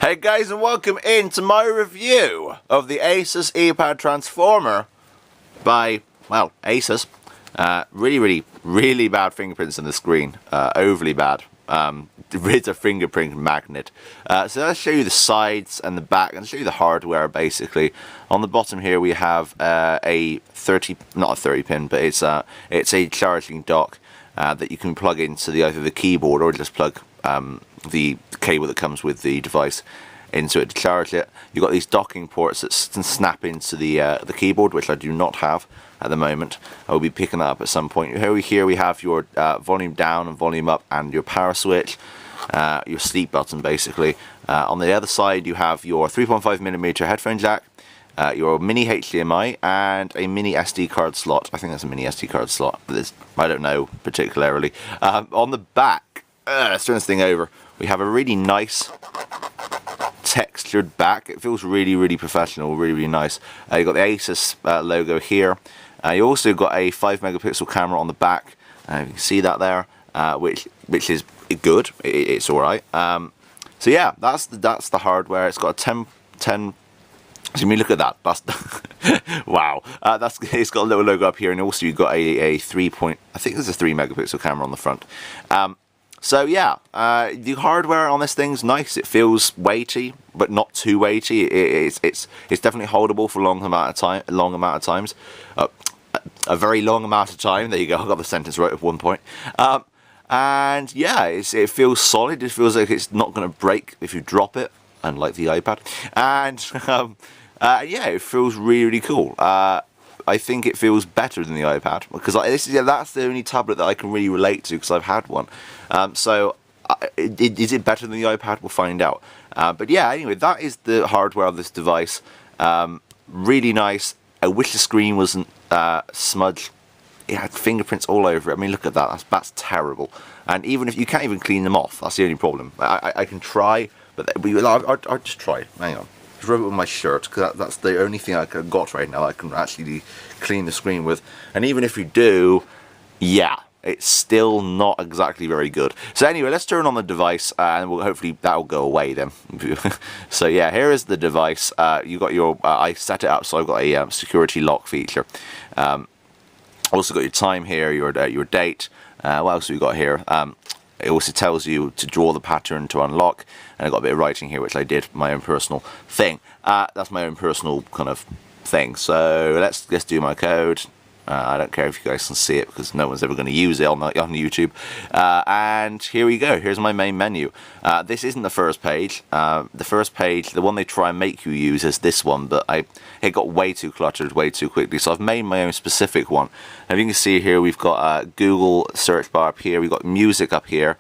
Hey guys, and welcome into my review of the Asus Eee transformer by, well, Asus. Really bad fingerprints on the screen, overly bad. It's a fingerprint magnet. So let's show you the sides and the back and show you the hardware basically. On the bottom here we have a 30, not a 30 pin, but it's a charging dock that you can plug into either the keyboard or just plug the cable that comes with the device into it to charge it. You've got these docking ports that snap into the keyboard, which I do not have at the moment. I will be picking that up at some point. Here we have your volume down and volume up and your power switch, your sleep button basically. On the other side you have your 3.5mm headphone jack, your mini HDMI and a mini SD card slot. I think that's a mini SD card slot, but I don't know particularly. On the back, let's turn this thing over. We have a really nice textured back. It feels really professional, really nice. You've got the Asus logo here. You also got a 5-megapixel camera on the back. You can see that there, which is good. It's all right. So yeah, that's the hardware. It's got a 10. So me look at that. That's wow. It's got a little logo up here, and also you've got a 3 point. I think there's a 3-megapixel camera on the front. So yeah, the hardware on this thing's nice. It feels weighty, but not too weighty. It's definitely holdable for a long amount of time. A very long amount of time. There you go. I got the sentence right at one point. And yeah, it feels solid. It feels like it's not going to break if you drop it, unlike the iPad. And yeah, it feels really cool. I think it feels better than the iPad because that's the only tablet that I can really relate to because I've had one. So is it better than the iPad? We'll find out. But yeah, anyway, that is the hardware of this device. Really nice. I wish the screen wasn't smudged. It had fingerprints all over it. I mean, look at that. That's terrible. And even if you can't even clean them off, that's the only problem. I can try, but I'll just try it. Hang on. Just rub it on my shirt because that's the only thing I got right now I can actually clean the screen with. And even if you do, yeah, it's still not exactly very good. So anyway, let's turn on the device and hopefully that'll go away then. So yeah, here is the device. You got your I set it up so I've got a security lock feature. Also got your time here, your date. What else have we got here? It also tells you to draw the pattern to unlock, and I've got a bit of writing here which I did, my own personal thing. That's my own personal kind of thing. So let's do my code. I don't care if you guys can see it because no one's ever going to use it on YouTube. And here we go. Here's my main menu. This isn't the first page. The first page, the one they try and make you use, is this one, but it got way too cluttered way too quickly. So I've made my own specific one. Now you can see here we've got Google search bar up here. We've got music up here.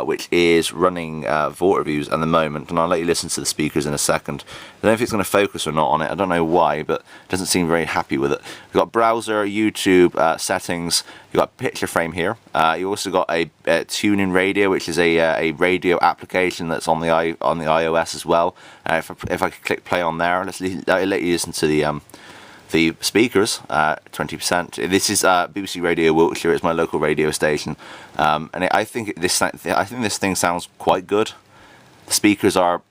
Which is running Vault reviews at the moment, and I'll let you listen to the speakers in a second. I don't know if it's going to focus or not on it, I don't know why, but it doesn't seem very happy with it. You've got browser, YouTube, settings, you've got picture frame here. You also got a tune-in radio, which is a radio application that's on the iOS as well. If I could click play on there, let you listen to the speakers, 20%. This is BBC Radio Wiltshire. It's my local radio station, and I think this thing sounds quite good. The speakers are.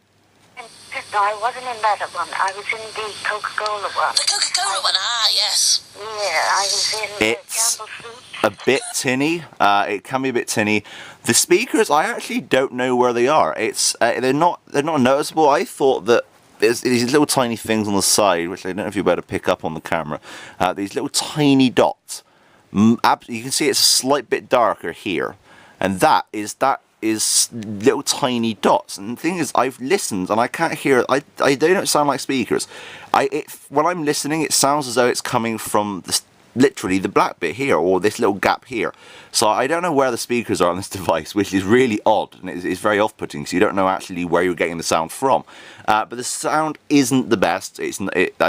No, I wasn't in that one. I was in the Coca-Cola one. The Coca-Cola one, yes. Yeah, I was in It's Campbell Soup. a bit tinny. It can be a bit tinny. The speakers, I actually don't know where they are. They're not noticeable. I thought that there's these little tiny things on the side, which I don't know if you're able to pick up on the camera. These little tiny dots. You can see it's a slight bit darker here, and that is little tiny dots. And the thing is, I've listened and I can't hear. They don't sound like speakers. When I'm listening, it sounds as though it's coming from literally the black bit here, or this little gap here. So I don't know where the speakers are on this device, which is really odd, and it's very off-putting, because you don't know actually where you're getting the sound from. But the sound isn't the best. I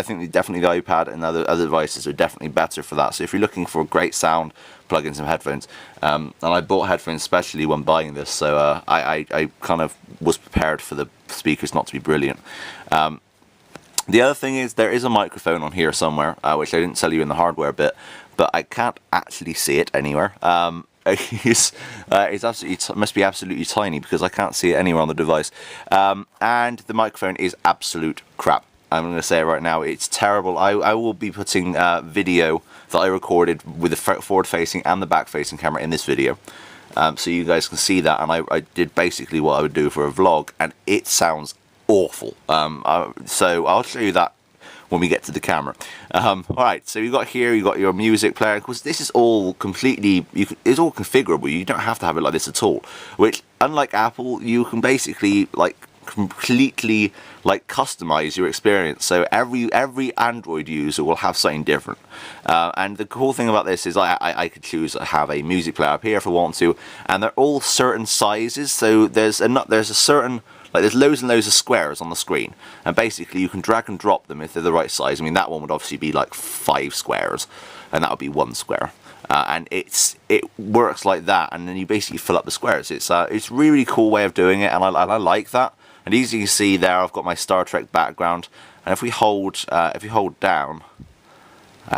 think definitely the iPad and other devices are definitely better for that. So if you're looking for great sound, plug in some headphones. And I bought headphones especially when buying this, so I kind of was prepared for the speakers not to be brilliant. The other thing is there is a microphone on here somewhere, which I didn't tell you in the hardware bit, but I can't actually see it anywhere. is absolutely must be absolutely tiny because I can't see it anywhere on the device. And the microphone is absolute crap. I'm going to say it right now. It's terrible. I will be putting video that I recorded with the forward-facing and the back-facing camera in this video, so you guys can see that. And I did basically what I would do for a vlog, and it sounds awful. So I'll show you that when we get to the camera. Alright, so you got here, you got your music player. Of course, this is all completely, it's all configurable. You don't have to have it like this at all. Which, unlike Apple, you can basically like completely like customize your experience. So every Android user will have something different. And the cool thing about this is I could choose to have a music player up here if I want to, and they're all certain sizes. So there's a certain, like, there's loads and loads of squares on the screen, and basically you can drag and drop them if they're the right size. I mean, that one would obviously be like 5 squares, and that would be 1 square. And it works like that, and then you basically fill up the squares. It's really cool way of doing it, and I like that. And as you can see there, I've got my Star Trek background, and if we hold down,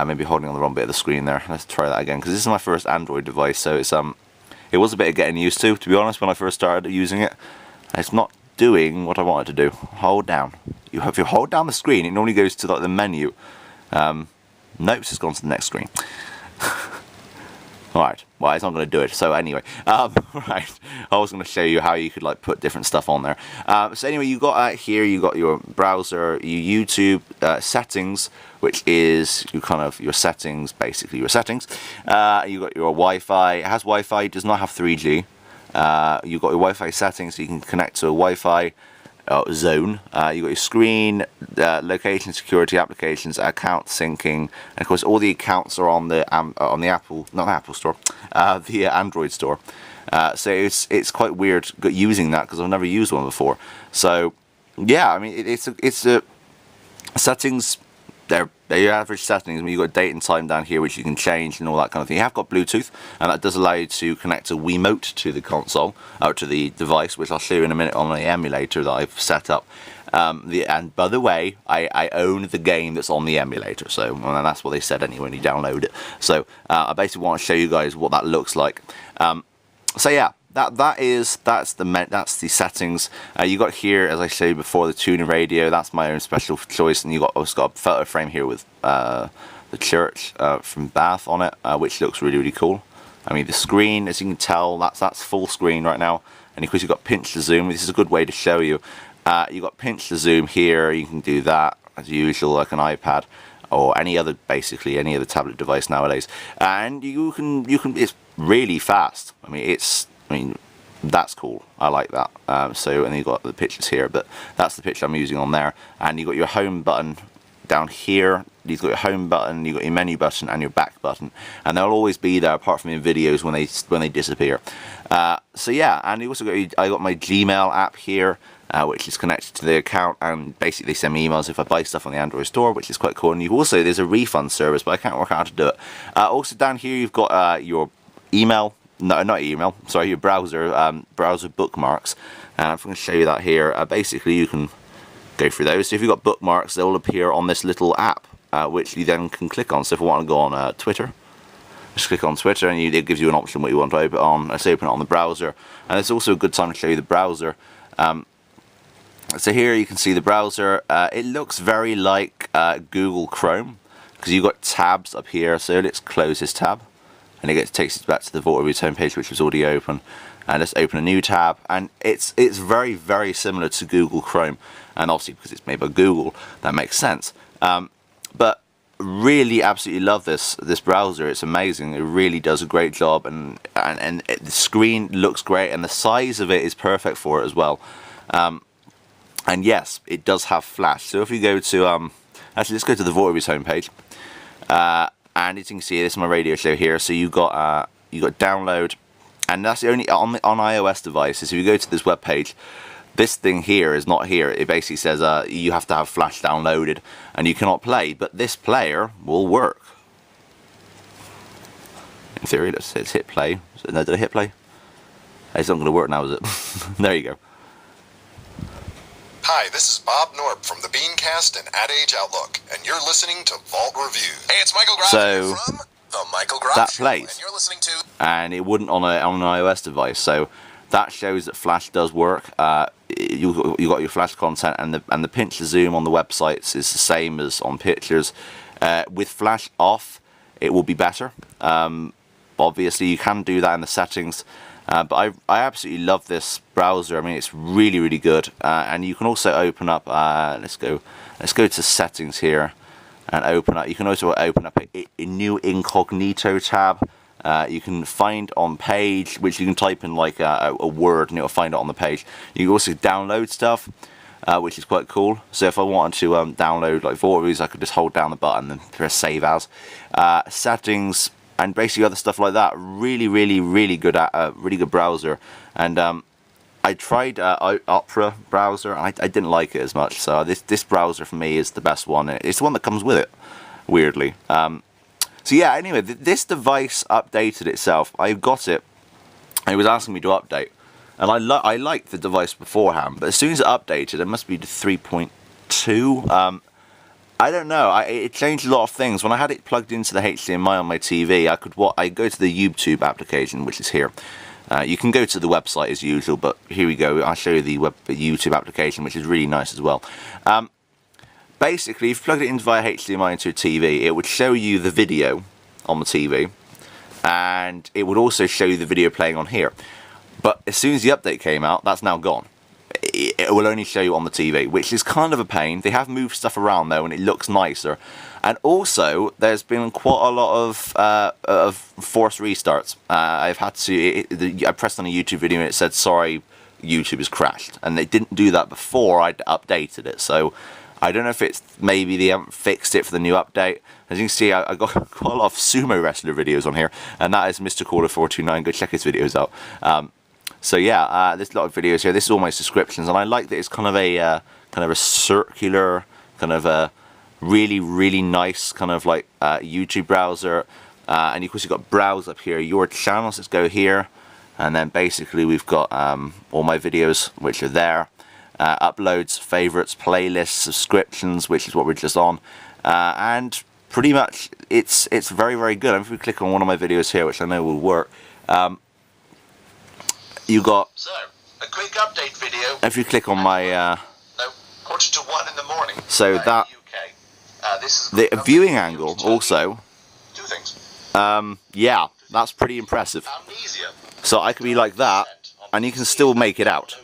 maybe holding on the wrong bit of the screen there. Let's try that again, because this is my first Android device, so it was a bit of getting used to be honest, when I first started using it. It's not doing what I wanted to do. Hold down. If you hold down the screen, it normally goes to like the menu. Nope, it's gone to the next screen. Alright, well, it's not going to do it. So anyway, right, I was going to show you how you could like put different stuff on there. So anyway, you got here, you got your browser, your YouTube settings, which is your settings, basically your settings. You got your Wi-Fi. It has Wi-Fi. It does not have 3G. You've got your Wi-Fi settings, so you can connect to a Wi-Fi zone. You've got your screen, location, security, applications, account syncing, and of course all the accounts are on the Apple, not the Apple Store, the Android Store. So it's quite weird using that because I've never used one before. So yeah, I mean it's a settings. They're your average settings. I mean, you've got date and time down here, which you can change and all that kind of thing. You have got Bluetooth, and that does allow you to connect a Wiimote to the console, or to the device, which I'll show you in a minute on the emulator that I've set up. And by the way, I own the game that's on the emulator, so and that's what they said anyway when you download it. So I basically want to show you guys what that looks like. So yeah. That's the settings. You got here, as I showed you before, the tuner radio. That's my own special choice, and you also got a photo frame here with the church from Bath on it, which looks really cool. I mean, the screen, as you can tell, that's full screen right now, and of course you've got pinch to zoom. This is a good way to show you. You got pinch to zoom here. You can do that as usual, like an iPad or basically any other tablet device nowadays, and you can. It's really fast. I mean, that's cool. I like that. So, and you've got the pictures here, but that's the picture I'm using on there. And you've got your home button down here. You've got your home button, you've got your menu button, and your back button. And they'll always be there, apart from in videos when they disappear. So yeah, and you also I got my Gmail app here, which is connected to the account, and basically they send me emails if I buy stuff on the Android store, which is quite cool. And there's a refund service, but I can't work out how to do it. Also down here you've got your email. No, not email. Sorry, your browser bookmarks, and I'm going to show you that here. Basically, you can go through those. So if you've got bookmarks, they will appear on this little app, which you then can click on. So if I want to go on Twitter, just click on Twitter, and it gives you an option what you want to open on. Let's open it on the browser, and it's also a good time to show you the browser. So here you can see the browser. It looks very like Google Chrome because you've got tabs up here. So let's close this tab. And it takes us back to the Vault Reviews homepage, which was already open. And let's open a new tab, and it's very similar to Google Chrome, and obviously because it's made by Google, that makes sense. But really, absolutely love this browser. It's amazing. It really does a great job, and the screen looks great, and the size of it is perfect for it as well. And yes, it does have flash. So if you go to actually, let's go to the Vault Reviews homepage. And as you can see, this is my radio show here. So you got download, and that's the only on iOS devices. If you go to this web page, this thing here is not here. It basically says you have to have Flash downloaded, and you cannot play. But this player will work. In theory, let's hit play. No, did I hit play? It's not going to work now, is it? There you go. Hi, this is Bob Norb from the Beancast and Ad Age Outlook, and you're listening to Vault Reviews. Hey, it's Michael Grafton from The Michael Groff that Show, plays. and you're listening to... And it wouldn't on an iOS device. So that shows that Flash does work. You got your Flash content, and the pinch to zoom on the websites is the same as on pictures. With Flash off, it will be better. Obviously, you can do that in the settings. But I absolutely love this browser. I mean, it's really, really good. And you can also open up. Let's go to settings here, and open up. You can also open up a new incognito tab. You can find on page, which you can type in like a word, and it'll find it on the page. You can also download stuff, which is quite cool. So if I wanted to download like Vortex, I could just hold down the button and press save as. Settings. And basically other stuff like that. Really, really, really good really good browser. And I tried Opera browser, and I didn't like it as much. So this browser for me is the best one. It's the one that comes with it, weirdly. So yeah, anyway, this device updated itself. I got it. It was asking me to update, and I liked the device beforehand. But as soon as it updated, it must be to 3.2. I don't know. It changed a lot of things. When I had it plugged into the HDMI on my TV, I go to the YouTube application, which is here. You can go to the website as usual, but here we go. I'll show you the YouTube application, which is really nice as well. Basically, if you plug it in via HDMI into a TV, it would show you the video on the TV, and it would also show you the video playing on here. But as soon as the update came out, that's now gone. It will only show you on the TV, which is kind of a pain. They have moved stuff around though, and it looks nicer. And also, there's been quite a lot of forced restarts. I've had to. I pressed on a YouTube video and it said, "Sorry, YouTube has crashed," and they didn't do that before I'd updated it. So I don't know if it's maybe they haven't fixed it for the new update. As you can see, I got quite a lot of sumo wrestler videos on here, and that is Mr. Caller 429. Go check his videos out. So yeah, there's a lot of videos here. This is all my subscriptions, and I like that it's kind of a circular, kind of a really, really nice kind of like YouTube browser. And of course you've got browse up here, your channels. Let's go here, and then basically we've got all my videos which are there. Uploads, favorites, playlists, subscriptions, which is what we're just on, and pretty much it's very, very good. And if we click on one of my videos here, which I know will work. You got. So, a quick update video. If you click on my. No, 1:45 in the morning. So that. UK. This is the viewing angle also. Two things. Yeah, that's pretty impressive. Amnesia. So I could be like that, and you can still make it out,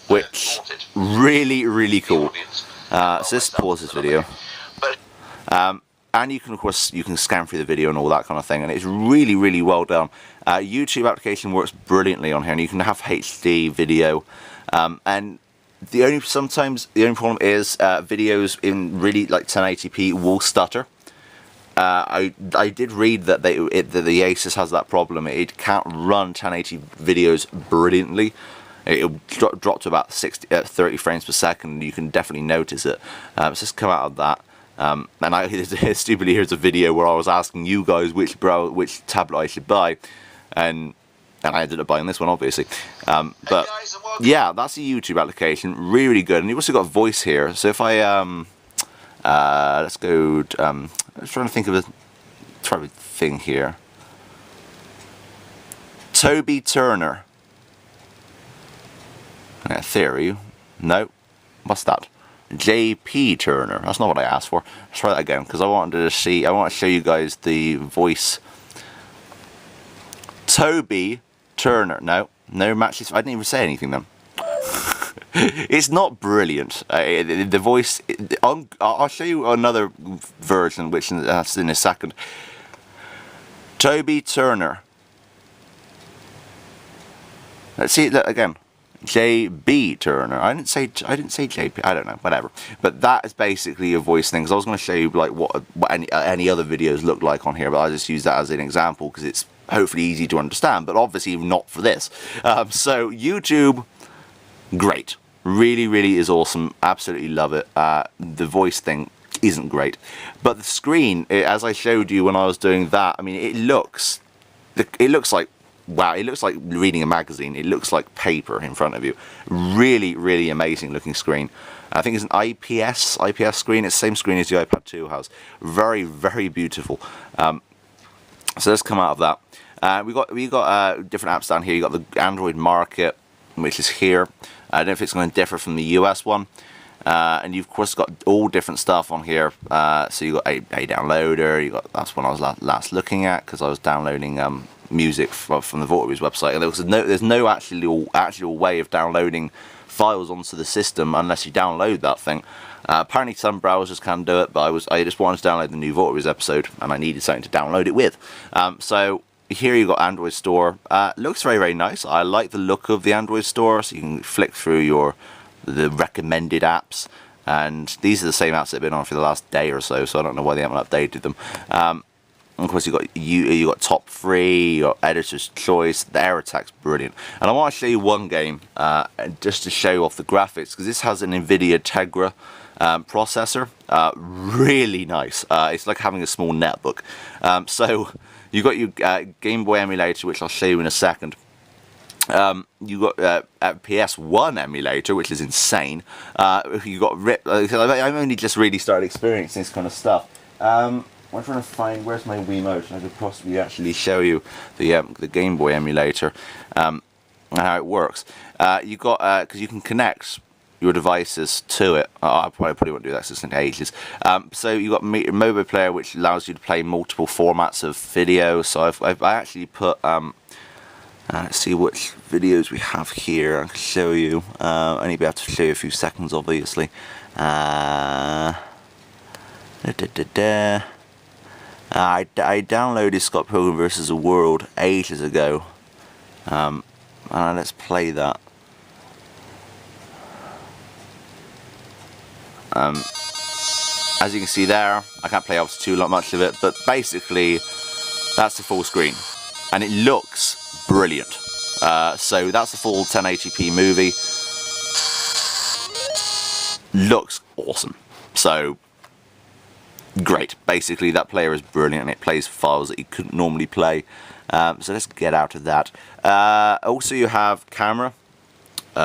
which really, really cool. So let's pause this video. And you can, of course, you can scan through the video and all that kind of thing, and it's really, really well done. YouTube application works brilliantly on here, and you can have HD video. And sometimes the only problem is videos in really like 1080p will stutter. I did read that the Asus has that problem. It can't run 1080 videos brilliantly. It'll drop to about 30 frames per second. You can definitely notice it. So let's come out of that. And stupidly, here's a video where I was asking you guys which tablet I should buy, and I ended up buying this one, obviously. But yeah, that's a YouTube application, really, really good. And you've also got voice here. So if I let's go. I'm trying to think of a thing here. Toby Turner. Theory. No. What's that? JP Turner. That's not what I asked for. Let's try that again, because I want to show you guys the voice. Toby Turner. No matches. I didn't even say anything then. It's not brilliant. The voice. I'll show you another version, which that's in a second. Toby Turner. Let's see that again. JB Turner. I didn't say JP. I don't know. Whatever. But that is basically a voice thing. Because I was going to show you like what any other videos look like on here, but I just use that as an example because it's hopefully easy to understand. But obviously not for this. So YouTube, great. Really, really is awesome. Absolutely love it. The voice thing isn't great, but the screen, as I showed you when I was doing that, I mean, it looks like. Wow, it looks like reading a magazine. It looks like paper in front of you. Really, really amazing looking screen. I think it's an IPS screen. It's the same screen as the iPad 2 has. Very, very beautiful. So let's come out of that. We got different apps down here. You got the Android Market, which is here. I don't know if it's going to differ from the US one. And you've of course got all different stuff on here. So you got a downloader. You got, that's what I was last looking at, because I was downloading music from the Vortex website, and there's no actual way of downloading files onto the system unless you download that thing. Apparently some browsers can do it, but I just wanted to download the new Vortex episode, and I needed something to download it with. So here you got Android Store. Looks very, very nice. I like the look of the Android Store, so you can flick through the recommended apps, and these are the same apps that have been on for the last day or so, so I don't know why they haven't updated them. And of course you got top 3, you got editor's choice. The air attack's brilliant, and I want to show you one game just to show off the graphics, because this has an NVIDIA Tegra processor. Really nice. It's like having a small netbook. So you got your Game Boy emulator, which I'll show you in a second. You got a PS1 emulator, which is insane. You got I've only just really started experiencing this kind of stuff. I'm trying to find where's my Wiimote, and I could possibly actually show you the Game Boy emulator and how it works. You got because you can connect your devices to it. I probably won't do that because it's in ages. So you got Mobile Player, which allows you to play multiple formats of video. So I actually put let's see which videos we have here. I can show you. Only be able to show you a few seconds, obviously. I downloaded Scott Pilgrim vs. the World ages ago. Let's play that. As you can see there, I can't play obviously too much of it, but basically that's the full screen, and it looks brilliant. So that's the full 1080p movie. Looks awesome. So great. Basically that player is brilliant, and it plays files that you couldn't normally play. So let's get out of that. Also you have camera,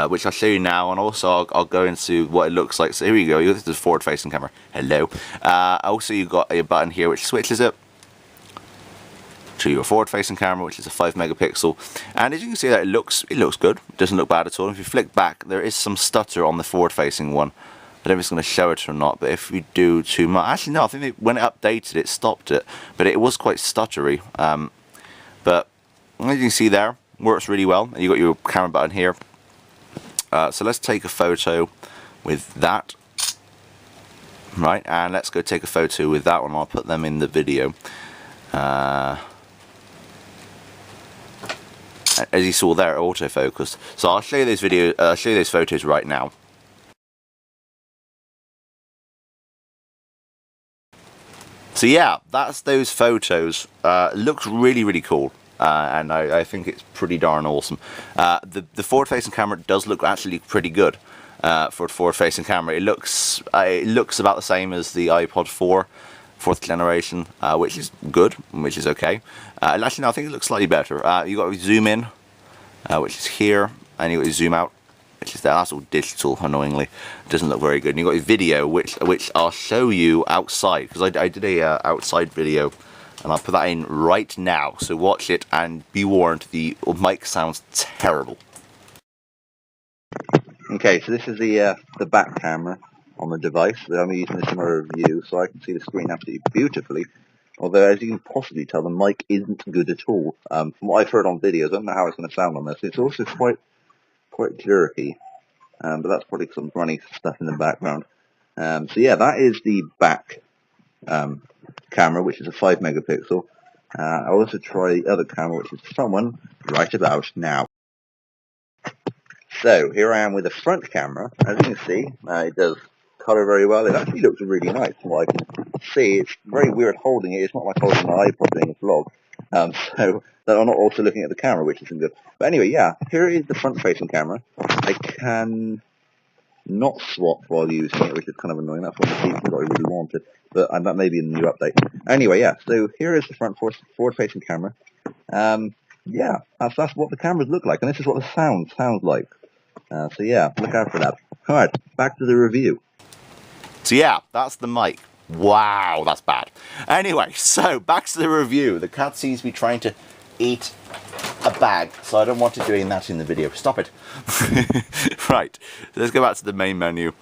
which I'll show you now, and also I'll go into what it looks like. So here you go. This is the forward facing camera. Hello. Also you've got a button here which switches it to your forward facing camera, which is a 5 megapixel, and as you can see that it looks good. It doesn't look bad at all. If you flick back, there is some stutter on the forward facing one. I don't know if it's going to show it or not, but if we do too much, actually no, I think when it updated it stopped it, but it was quite stuttery. But as you can see there, works really well. You got your camera button here. So let's take a photo with that, right? And let's go take a photo with that one. I'll put them in the video. As you saw there, autofocused. So I'll show you those I'll show you those photos right now. So yeah, that's those photos. Looks really, really cool, and I think it's pretty darn awesome. The forward-facing camera does look actually pretty good for a forward-facing camera. It looks about the same as the iPod 4, 4th generation, which is good, which is okay. Actually, no, I think it looks slightly better. You got zoom in, which is here, and you got your zoom out, which is there. That's all digital, annoyingly. It doesn't look very good. And you got your video, which I'll show you outside, because I did a outside video, and I'll put that in right now. So watch it and be warned, the mic sounds terrible. Okay, so this is the back camera on the device. I'm using this in my review, so I can see the screen absolutely beautifully. Although, as you can possibly tell, the mic isn't good at all. From what I've heard on videos, I don't know how it's going to sound on this. It's also quite jerky, but that's probably because I'm running stuff in the background. So yeah, that is the back camera, which is a 5 megapixel. I'll also try the other camera, which is someone right about now. So here I am with the front camera. As you can see, it does colour very well. It actually looks really nice from what I can see. It's very weird holding it. It's not like holding my iPod doing a vlog. So that I'm not also looking at the camera, which isn't good. But anyway, yeah, here is the front-facing camera. I can not swap while using it, which is kind of annoying. That's one of the features that I really wanted, but that may be in the new update. Anyway, yeah, so here is the front forward-facing camera. Yeah, that's what the cameras look like, and this is what the sound sounds like. So yeah, look out for that. Alright, back to the review. So yeah, that's the mic. Wow, that's bad. Anyway, so back to the review. The cat seems to be trying to eat a bag, so I don't want it doing that in the video. Stop it. Right, let's go back to the main menu.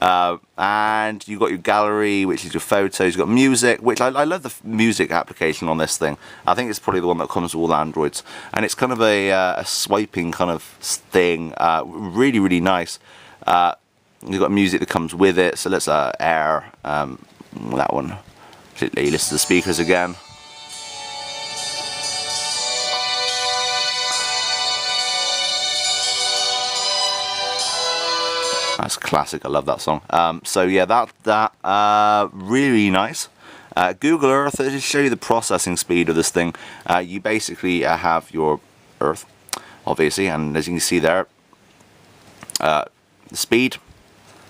And you've got your gallery, which is your photos. You've got music, which I love the music application on this thing. I think it's probably the one that comes with all Androids. And it's kind of a swiping kind of thing. Really, really nice. You've got music that comes with it. So let's air that one. Listen to the speakers again. That's classic. I love that song. So yeah, that really nice. Google Earth, to show you the processing speed of this thing. You basically have your Earth, obviously, and as you can see there, the speed.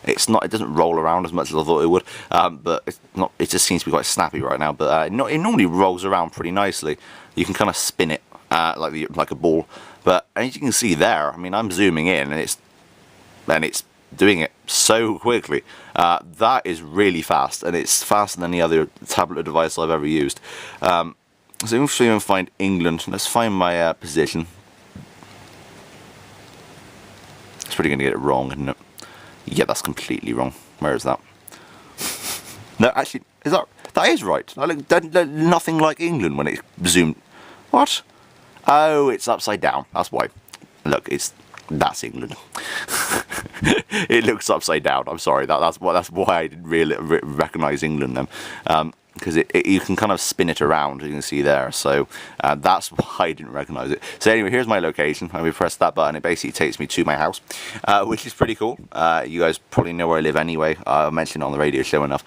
It doesn't roll around as much as I thought it would, but it's not. It just seems to be quite snappy right now. But it normally rolls around pretty nicely. You can kind of spin it like a ball. But as you can see there, I mean, I'm zooming in, and it's doing it so quickly. That is really fast, and it's faster than any other tablet device I've ever used. So if we can find England, let's find my position. It's probably going to get it wrong, isn't it? Yeah, that's completely wrong. Where is that? No, actually, that is right. I look nothing like England when it's zoomed. What? Oh, it's upside down. That's why. Look, that's England. It looks upside down. I'm sorry. That's why I didn't really recognise England then, because you can kind of spin it around. You can see there. So that's why I didn't recognise it. So anyway, here's my location. When we press that button, it basically takes me to my house, which is pretty cool. You guys probably know where I live anyway. I mentioned it on the radio show enough.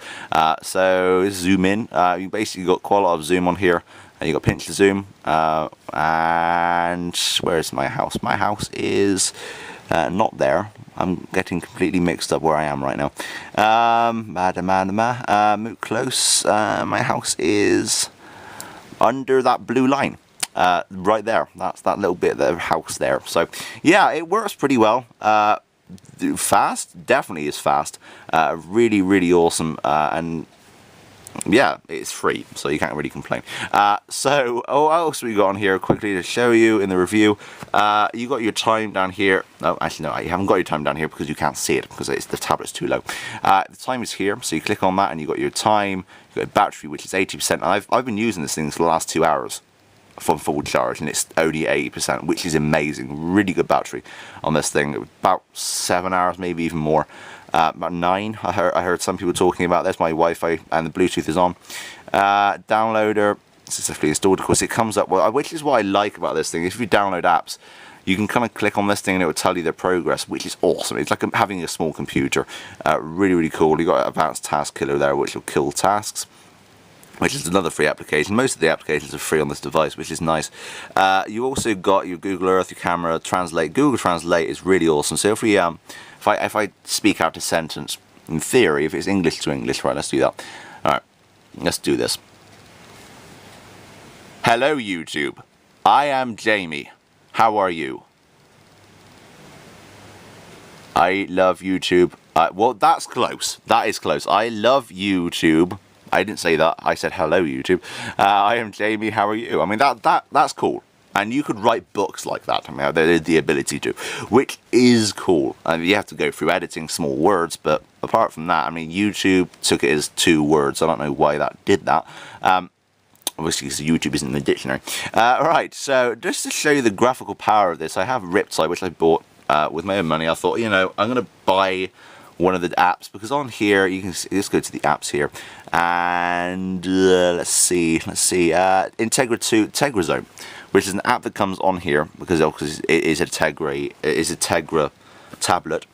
So zoom in. You basically got quite a lot of zoom on here. And you got pinch to zoom, and where's my house? My house is not there. I'm getting completely mixed up where I am right now. Move close. My house is under that blue line, right there. That's that little bit of the house there. So yeah, it works pretty well. Fast, definitely is fast. Really, really awesome, and yeah, it's free, so you can't really complain. So, what else we got on here quickly to show you in the review? You got your time down here. No, actually, no, you haven't got your time down here because you can't see it because the tablet's too low. The time is here, so you click on that and you got your time. You got battery, which is 80%. And I've been using this thing for the last 2 hours from full charge, and it's only 80%, which is amazing. Really good battery on this thing. About 7 hours, maybe even more. About 9. I heard some people talking about this. My Wi-Fi and the Bluetooth is on. Downloader successfully installed. Of course, it comes up. Well, which is what I like about this thing. If you download apps, you can kind of click on this thing and it will tell you their progress, which is awesome. It's like having a small computer. Really, really cool. You got Advanced Task Killer there, which will kill tasks, which is another free application. Most of the applications are free on this device, which is nice. You also got your Google Earth, your camera, Translate. Google Translate is really awesome. So if we if I speak out a sentence, in theory, if it's English to English, right, let's do that. Alright, let's do this. Hello, YouTube. I am Jamie. How are you? I love YouTube. Well, that's close. That is close. I love YouTube. I didn't say that. I said hello, YouTube. I am Jamie. How are you? I mean, that's cool. And you could write books like that. I mean, there's the ability to, which is cool. I mean, you have to go through editing small words, but apart from that, I mean, YouTube took it as 2 words. I don't know why that did that. Obviously, because YouTube isn't in the dictionary. Right, so just to show you the graphical power of this, I have Riptide, which I bought with my own money. I thought, you know, I'm going to buy one of the apps, because on here you can see, let's go to the apps here, and let's see, Tegra Zone, which is an app that comes on here because it is a Tegra tablet.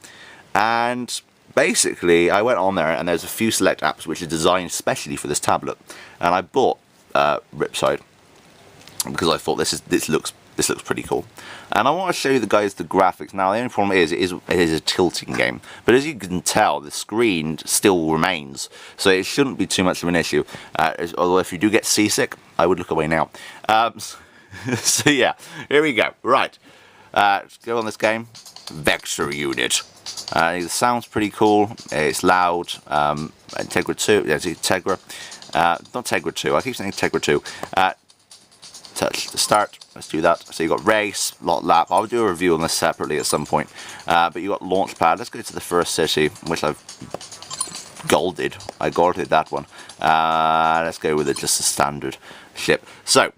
And basically I went on there and there's a few select apps which are designed specially for this tablet, and I bought Riptide because I thought this looks pretty cool, and I want to show you guys the graphics. Now the only problem is it is a tilting game, but as you can tell, the screen still remains, so it shouldn't be too much of an issue. Although if you do get seasick, I would look away now. So yeah, here we go. Right, let's go on this game. Vector Unit. The sound's pretty cool. It's loud. Integra 2. Yeah, it's Integra. Not Tegra 2. I keep saying Tegra 2. Touch the start. Let's do that. So you got race, lot lap. I'll do a review on this separately at some point. But you got launchpad. Let's go to the first city, which I've golded. I golded that one. Let's go with just a standard ship. So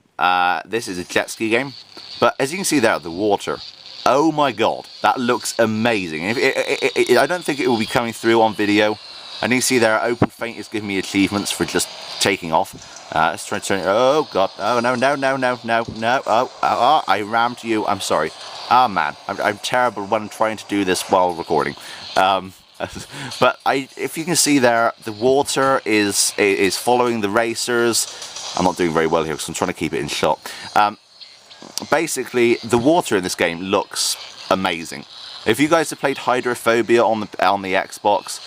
this is a jet ski game. But as you can see there, the water. Oh my god, that looks amazing. I don't think it will be coming through on video. And you see there, Open Faint is giving me achievements for just taking off. Let's try to turn it. Oh god. Oh no, no, no, no, no, no. Oh, I rammed you. I'm sorry. Oh man, I'm terrible when trying to do this while recording. But if you can see there, the water is following the racers. I'm not doing very well here because I'm trying to keep it in shot. Basically, the water in this game looks amazing. If you guys have played Hydrophobia on the Xbox,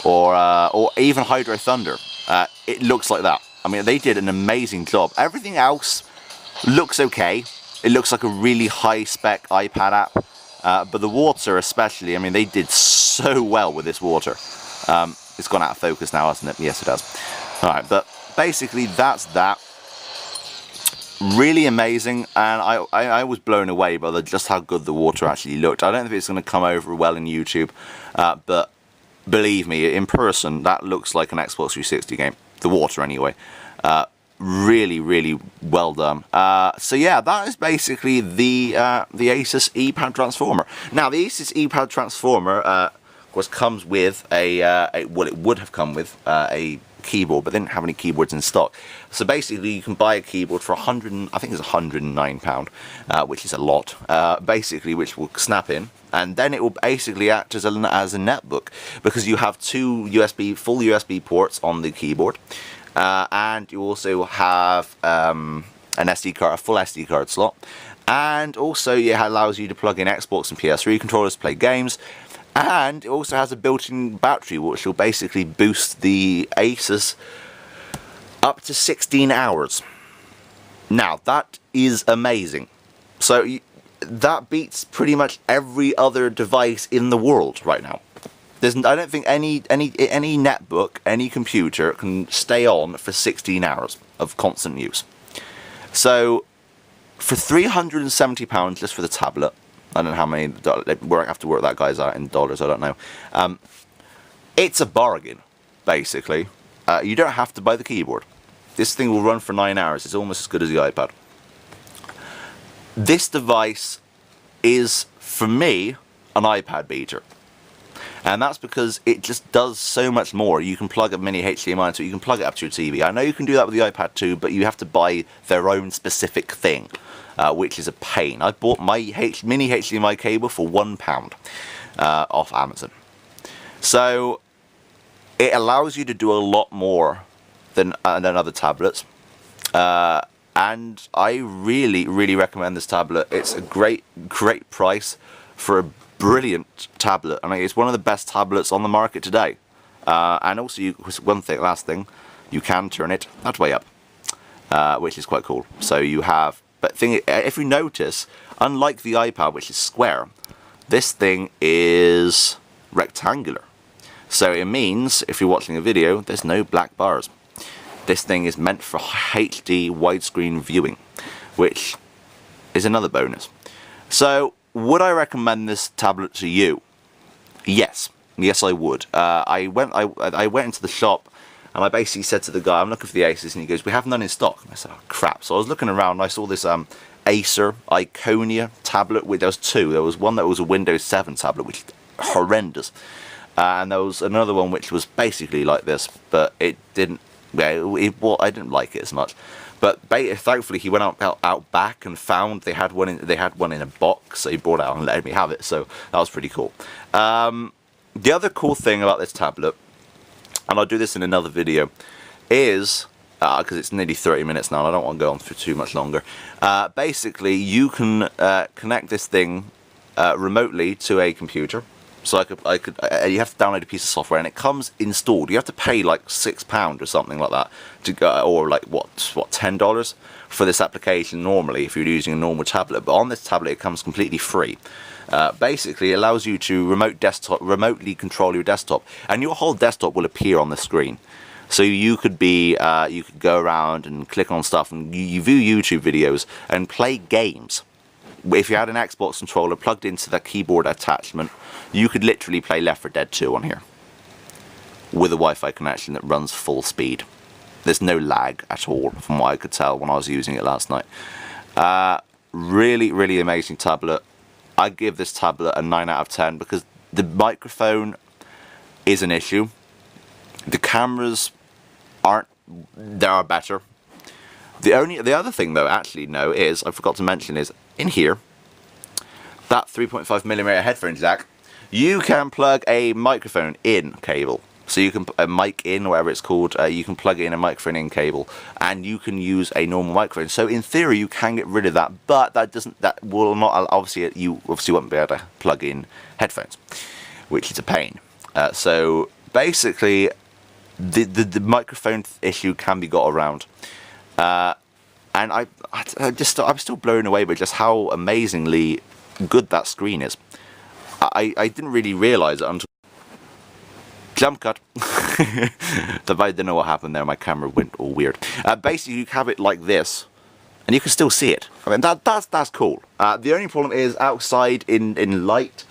or even Hydro Thunder, it looks like that. I mean, they did an amazing job. Everything else looks okay. It looks like a really high-spec iPad app. But the water especially, I mean, they did so well with this water. It's gone out of focus now, hasn't it? Yes, it has. Alright, but basically that's that. Really amazing, and I was blown away by just how good the water actually looked. I don't know if it's going to come over well in YouTube, but believe me, in person, that looks like an Xbox 360 game. The water, anyway. Really, really well done. So yeah, that is basically the Asus Eee Transformer. Now, the Asus Eee Transformer, of course, comes with well, it would have come with a keyboard, but they didn't have any keyboards in stock. So basically, you can buy a keyboard for I think it's £109, which is a lot. Basically, which will snap in, and then it will basically act as a netbook, because you have two full USB ports on the keyboard. And you also have an SD card, a full SD card slot, and also it allows you to plug in Xbox and PS3 controllers to play games, and it also has a built-in battery which will basically boost the Asus up to 16 hours. Now that is amazing. So that beats pretty much every other device in the world right now. I don't think any netbook, any computer can stay on for 16 hours of constant use. So, for £370 just for the tablet, I don't know how many, I have to work that guy's out in dollars, I don't know. It's a bargain, basically. You don't have to buy the keyboard. This thing will run for 9 hours. It's almost as good as the iPad. This device is, for me, an iPad beater. And that's because it just does so much more. You can plug a mini HDMI into it, you can plug it up to your TV. I know you can do that with the iPad too, but you have to buy their own specific thing, which is a pain. I bought my mini HDMI cable for £1 off Amazon. So it allows you to do a lot more than other tablets. And I really, really recommend this tablet. It's a great price for a brilliant tablet. I mean, it's one of the best tablets on the market today. And also, last thing, you can turn it that way up, which is quite cool. So you have, if you notice, unlike the iPad, which is square, this thing is rectangular. So it means, if you're watching a video, there's no black bars. This thing is meant for HD widescreen viewing, which is another bonus. So, would I recommend this tablet to you? Yes. Yes, I would. I went into the shop, and I basically said to the guy, I'm looking for the Asus, and he goes, we have none in stock. And I said, oh crap. So I was looking around, and I saw this Acer Iconia tablet. There was two. There was one that was a Windows 7 tablet, which is horrendous. And there was another one which was basically like this, but it didn't, I didn't like it as much. But thankfully he went out back and found they had one in a box, so he brought it out and let me have it. So that was pretty cool. The other cool thing about this tablet, and I'll do this in another video, is because it's nearly 30 minutes now and I don't want to go on for too much longer. Basically, you can connect this thing remotely to a computer. So you have to download a piece of software, and it comes installed. You have to pay like £6 or something like that, or like what $10 for this application normally if you're using a normal tablet. But on this tablet, it comes completely free. Basically, it allows you to remotely control your desktop, and your whole desktop will appear on the screen. So you could go around and click on stuff, and you view YouTube videos and play games. If you had an Xbox controller plugged into the keyboard attachment, you could literally play Left 4 Dead 2 on here with a Wi-Fi connection that runs full speed. There's no lag at all, from what I could tell when I was using it last night. Really, really amazing tablet. I give this tablet a 9 out of 10 because the microphone is an issue. The cameras aren't. There are better. The other thing though, actually, no, is I forgot to mention is in here, that 3.5mm headphone jack, you can plug a microphone in cable. So you can a mic in, or whatever it's called. You can plug in a microphone in cable, and you can use a normal microphone. So in theory, you can get rid of that, but that will not. Obviously, you won't be able to plug in headphones, which is a pain. So basically, the microphone issue can be got around, and I'm still blown away by just how amazingly good that screen is. I didn't really realise it until jump cut. I don't know what happened there. My camera went all weird. Basically, you have it like this, and you can still see it. I mean, that's cool. The only problem is outside in light,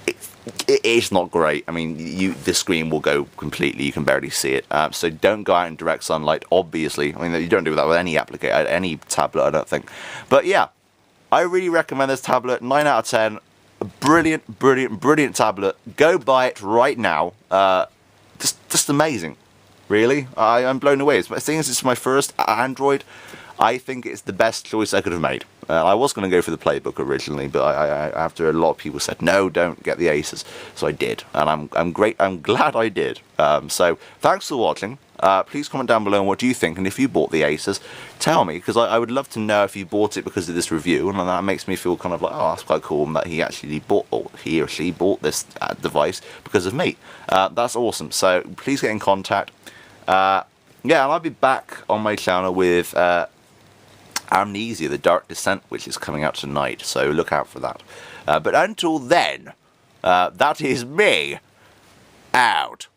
it is not great. I mean, the screen will go completely. You can barely see it. So don't go out in direct sunlight. Obviously, I mean, you don't do that with any any tablet, I don't think. But yeah, I really recommend this tablet. 9 out of 10. Brilliant, brilliant, brilliant tablet. Go buy it right now. Just amazing. Really, I'm blown away. Seeing as it's my first Android, I think it's the best choice I could have made. I was going to go for the Playbook originally, but after a lot of people said no, don't get the Asus, so I did, and I'm glad I did. So thanks for watching. Please comment down below what do you think, and if you bought the Asus, tell me, because I would love to know if you bought it because of this review, and that makes me feel kind of like, oh, that's quite cool that he actually bought, or he or she bought this device because of me. That's awesome. So please get in contact. Yeah, and I'll be back on my channel with Amnesia: The Dark Descent, which is coming out tonight, so look out for that. But until then, that is me out.